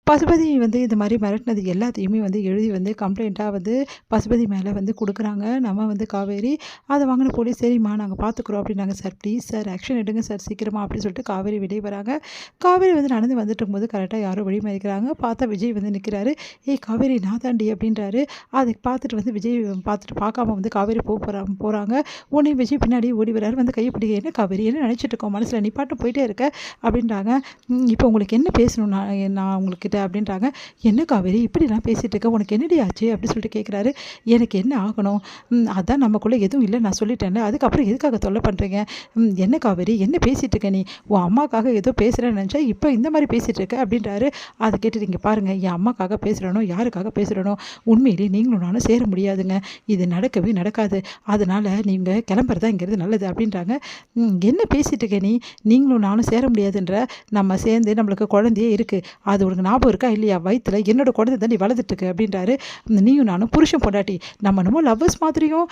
பசுபதி வந்து இந்த மாதிரி மிரட்டினது எல்லாத்தையுமே வந்து எழுதி வந்து கம்ப்ளைண்ட்டாக வந்து பசுபதி மேலே வந்து கொடுக்குறாங்க நம்ம வந்து காவேரி. அதை வாங்கின போலீஸ் சரிம்மா நாங்கள் பார்த்துக்குறோம் அப்படின்னாங்க. சார் ப்ளீஸ் சார் ஆக்ஷன் எடுங்க சார் சீக்கிரமா அப்படின்னு சொல்லிட்டு காவேரி வெளியே வராங்க. காவேரி வந்து நடந்து வந்துட்டு இருக்கும்போது கரெக்டாக யாரோ வழி மறிக்கிறாங்க. பார்த்தா விஜய் வந்து நிற்கிறாரு. ஏய் காவேரி நான் தாண்டி அப்படின்றாரு. அதை பார்த்துட்டு வந்து விஜய் பார்த்துட்டு பார்க்காம வந்து காவேரி போகிறாங்க. உடனே விஜய் பின்னாடி ஓடி வராரு. வந்து கையை பிடிக்க என்ன காவேரி என்ன நினச்சிட்டு இருக்கோம் மனசில் நீ பாட்டு போயிட்டே இருக்க அப்படின்றாங்க. இப்போ உங்களுக்கு என்ன பேசணும் நான் உங்களுக்கு அப்படின்றாங்க. என்ன காவேரி இப்படிலாம் பேசிகிட்டு இருக்க உனக்கு என்னடி ஆச்சு அப்படி சொல்லிட்டு கேட்குறாரு. எனக்கு என்ன ஆகணும் அதான் நமக்குள்ளே எதுவும் இல்லை நான் சொல்லிட்டேன்ல அதுக்கப்புறம் எதுக்காக தொல்லை பண்ணுறீங்க என்ன காவேரி என்ன பேசிகிட்டு இருக்க நீ உன் அம்மாக்காக ஏதோ பேசுகிறேன்னு நினச்சா இப்போ இந்த மாதிரி பேசிகிட்டு இருக்க அப்படின்றாரு. அதை கேட்டுட்டு இங்கே பாருங்கள் என் அம்மாக்காக பேசுகிறனோ யாருக்காக பேசுகிறனோ உண்மையிலே நீங்களும் நானும் சேர முடியாதுங்க. இது நடக்கவே நடக்காது. அதனால் நீங்கள் கிளம்புறதா இங்கிறது நல்லது அப்படின்றாங்க. என்ன பேசிகிட்டு இருக்க நீங்களும் நானும் சேர முடியாதுன்ற நம்ம சேர்ந்து நம்மளுக்கு குழந்தையே இருக்குது அது உனக்கு ஞாபகம் இருக்கா இல்லையா வயிற்றுல என்னோட குழந்தை தான் நீ வளர்ந்துட்டுருக்கு அப்படின்றாரு. நீயும் நானும் புருஷன் பொண்டாட்டி நம்ம என்னமோ லவ்வர்ஸ் மாதிரியும்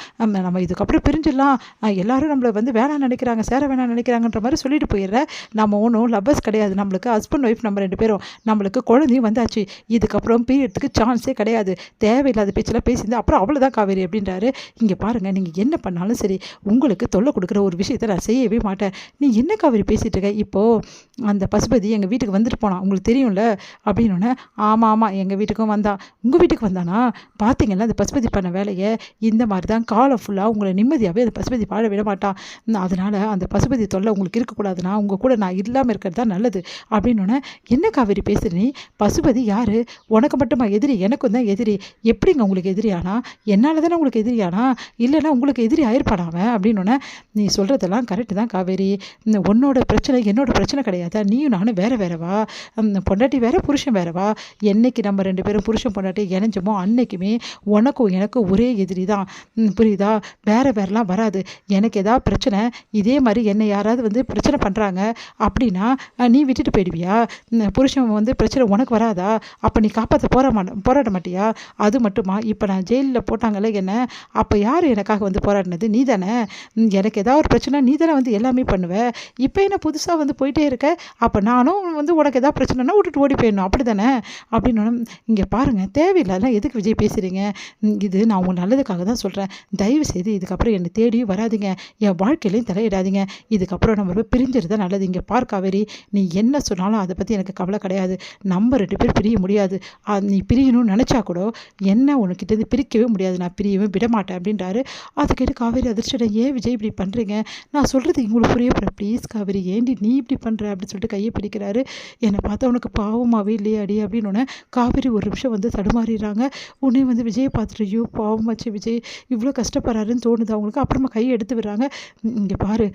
நம்ம இதுக்கப்புறம் பிரிஞ்சிடலாம் எல்லாரும் நம்மளை வந்து வேணாம்னு நினைக்கிறாங்க சேர வேணாம்னு நினைக்கிறாங்கன்ற மாதிரி சொல்லிட்டு போயிடுற. நம்ம ஒன்றும் லவ்வர்ஸ் கிடையாது. நம்மளுக்கு ஹஸ்பண்ட் ஒய்ஃப் நம்ம 2 பேரும் நம்மளுக்கு குழந்தையும் வந்தாச்சு. இதுக்கப்புறம் பீரியட்ஸுக்கு சான்ஸே கிடையாது. தேவையில்லாத பேச்செல்லாம் பேசியிருந்தா அப்புறம் அவ்வளோதான் காவேரி அப்படின்றாரு. இங்கே பாருங்கள் நீங்கள் என்ன பண்ணாலும் சரி உங்களுக்கு தொல்லை கொடுக்குற ஒரு விஷயத்தை நான் செய்யவே மாட்டேன். நீ என்ன காவேரி பேசிகிட்டு இருக்க இப்போது அந்த பசுபதி எங்கள் வீட்டுக்கு வந்துட்டு போனான் உங்களுக்கு தெரியும்ல அப்படின்னோடனே ஆமாம் எங்கள் வீட்டுக்கும் வந்தான். உங்கள் வீட்டுக்கு வந்தானா பார்த்தீங்களா அந்த பசுபதி பண்ண வேலையை இந்த மாதிரி தான் காலம் ஃபுல்லாக உங்களை நிம்மதியாகவே அந்த பசுபதி வாழ விட மாட்டான். அதனால் அந்த பசுபதி தொல்லை உங்களுக்கு இருக்கக்கூடாதுன்னா உங்கள் கூட நான் இல்லாமல் இருக்கிறது தான் நல்லது அப்படின்னோடனே என்ன காவேரி பேசுகிற நீ பசுபதி யார் உனக்கு மட்டுமா எதிரி எனக்கும் தான் எதிரி எப்படிங்க உங்களுக்கு எதிரியானா என்னால் தானே உங்களுக்கு எதிரியானா இல்லைன்னா உங்களுக்கு எதிரி ஆயிருப்பானாவன் அப்படின்னோடனே நீ சொல்கிறதெல்லாம் கரெக்டு தான் காவேரி உன்னோட பிரச்சனை என்னோட பிரச்சனை கிடையாது. நீயும் நானும் வேறவா பொண்டாட்டி வேற புருஷன் வேறவா என்னைக்கு நம்ம 2 பேரும் புருஷன் பொண்டாட்டி இணைஞ்சோமோ அன்னைக்குமே உனக்கும் எனக்கும் ஒரே எதிரி தான் புரியுதா வேறலாம் வராது. எனக்கு ஏதாவது பிரச்சனை இதே மாதிரி என்னை யாராவது வந்து பிரச்சனை பண்ணுறாங்க அப்படின்னா நீ விட்டுட்டு போயிடுவியா புருஷன் வந்து பிரச்சனை உனக்கு வராதா அப்போ நீ காப்பாற்ற போராட மாட்டியா அது மட்டுமா இப்போ நான் ஜெயிலில் போட்டாங்கல்ல என்ன அப்போ யார் எனக்காக வந்து போராடினது நீ தானே எனக்கு ஏதாவது ஒரு பிரச்சனை நீ தானே வந்து எல்லாமே பண்ணுவேன். இப்போ என்ன புதுசாக வந்து போயிட்டே இருக்க அப்போ நானும் வந்து உனக்கு ஏதாவது பிரச்சனைனா விட்டுட்டு ஓடி போயிடணும் அப்படி தானே அப்படின்னு. இங்கே பாருங்கள் தேவையில்லாம் எதுக்கு விஜய் பேசுகிறீங்க இது நான் உங்கள் நல்லதுக்காக தான் சொல்கிறேன். தயவு செய்து இதுக்கப்புறம் என்னை தேடியும் வராதிங்க என் வாழ்க்கையிலையும் தலையிடாதீங்க. இதுக்கப்புறம் நம்ம பிரிஞ்சிருந்தா நல்லது. இங்கே பார் காவேரி நீ என்ன சொன்னாலும் அதை பற்றி எனக்கு கவலை கிடையாது. நம்ம 2 பேர் பிரிய முடியாது. நீ பிரியணும்னு நினச்சா கூட என்ன உனக்கிட்டேருந்து பிரிக்கவே முடியாது. நான் பிரியவே விட மாட்டேன் அப்படின்றாரு. அதை கேட்டு காவேரி அதிர்ச்சியோட ஏன் விஜய் இப்படி பண்ணுறீங்க நான் சொல்கிறது உங்களுக்கு புரிய போகிறேன் ப்ளீஸ் காவேரி ஏண்டி நீ இப்படி பண்ணுற அப்படின்னு சொல்லிட்டு கையை பிடிக்கிறாரு. என்னை பார்த்தா உனக்கு பாவமாகவே இல்லையாடி அப்படின்னோடனே காவேரி ஒரு நிமிஷம் வந்து தடுமாறிடுறாங்க. உடனே வந்து விஜயை பார்த்துட்டு ஐயோ பாவமாச்சு விஜய் இவ்வளோ கஷ்டப்படுறாருன்னு தோணுது அவங்களுக்கு. அப்புறமா கையை எடுத்து விடுறாங்க. இங்கே பாரு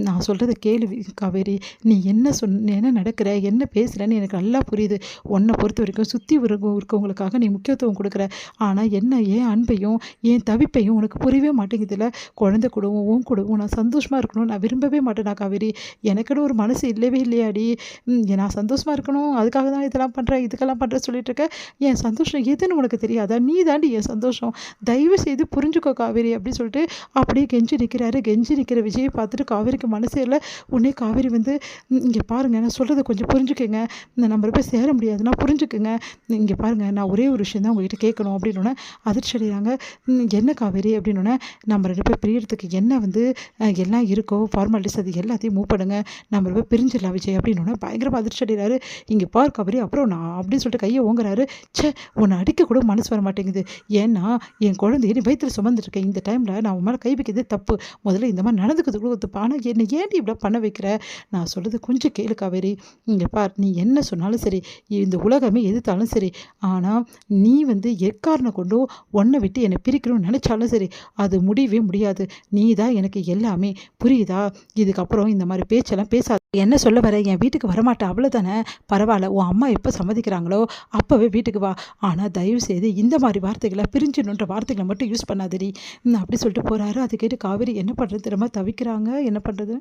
நான் சொல்கிறத கேள்வி காவேரி நீ என்ன நடக்கிற என்ன பேசுகிறேன்னு எனக்கு நல்லா புரியுது. உன்னை பொறுத்த வரைக்கும் சுற்றி இருக்கவங்களுக்காக நீ முக்கியத்துவம் கொடுக்குற. ஆனால் என்ன ஏன் அன்பையும் ஏன் தவிப்பையும் உனக்கு புரியவே மாட்டேங்குதுல. குழந்தை குடும்பம் உன் குடும்பம் நான் சந்தோஷமாக இருக்கணும் நான் விரும்பவே மாட்டேனா காவேரி எனக்குன்னு ஒரு மனசு இல்லவே இல்லையாடி நான் சந்தோஷமாக இருக்கணும் அதுக்காக தான் இதெல்லாம் பண்ணுறேன் இதுக்கெல்லாம் பண்ணுறேன் சொல்லிட்டு இருக்க. என் சந்தோஷம் எதுன்னு உனக்கு தெரியாதா நீ தாண்டி என் சந்தோஷம் தயவு செய்து புரிஞ்சுக்கோ காவேரி அப்படின்னு சொல்லிட்டு அப்படியே கெஞ்சி நிற்கிற விஜயை பார்த்துட்டு காவேரிக்கு மனசே இல்லை. உடனே காவேரி வந்து இங்கே பாருங்கள் நான் சொல்கிறத கொஞ்சம் புரிஞ்சுக்கங்க நம்ம போய் சேர முடியாதுன்னா புரிஞ்சுக்குங்க. இங்கே பாருங்கள் நான் ஒரே ஒரு விஷயம் தான் உங்ககிட்ட கேட்கணும் அப்படின்னோடனே அதிர்ச்சி அடைகிறாங்க. என்ன காவேரி அப்படின்னோடனே நம்ம 2 பேர் பிரியறதுக்கு என்ன வந்து எல்லாம் இருக்கோ ஃபார்மாலிட்டிஸ் அது எல்லாத்தையும் மூவ் பண்ணுங்க நம்ம போய் பிரிஞ்சிடலாம் விஜய் அப்படின்னோடனே பயங்கரமாக அதிர்ச்சி அடைகிறாரு. இங்கே பார் காவேரி அப்புறம் நான் அப்படின்னு சொல்லிட்டு கையை ஓங்குறாரு. உன்னை அடிக்க கூட மனசு வர மாட்டேங்குது. ஏன்னா என் குழந்தைய நீ வயிற்றில் சுமந்துருக்கேன் இந்த டைமில் நான் உன் மேலே கை வைக்கிறது தப்பு. முதல்ல இந்த மாதிரி நடந்துக்கிறது கூட தப்பு. ஆனால் என்னை ஏன்டி இப்படி பண்ண வைக்கிற நான் சொல்கிறது கொஞ்சம் கேளு காவேரி. இங்கே பார் நீ என்ன சொன்னாலும் சரி இந்த உலகமே எதிர்த்தாலும் சரி ஆனால் நீ வந்து எக்காரணம் கொண்டு உன்னை விட்டு என்னை பிரிக்கணும்னு நினச்சாலும் சரி அது முடியவே முடியாது. நீ தான் எனக்கு எல்லாமே புரியுதா. இதுக்கப்புறம் இந்த மாதிரி பேச்செல்லாம் பேசாது. என்ன சொல்ல வர என் வீட்டுக்கு வரமாட்டேன் அவ்வளோதானே பரவாயில்ல உன் அம்மா எப்போ சம்மதிக்கிறாங்களோ அப்போவே வீட்டுக்கு வா. ஆனால் தயவு செய்து இந்த மாதிரி வார்த்தைகளை பிரிஞ்சிடணுன்ற வார்த்தைகளை மட்டும் யூஸ் பண்ணாதடி அப்படி சொல்லிட்டு போகிறாரு. அதை கேட்டு காவேரி என்ன பண்ணுறது தெரியாமல் தவிக்கிறாங்க. என்ன பண்ணுறது.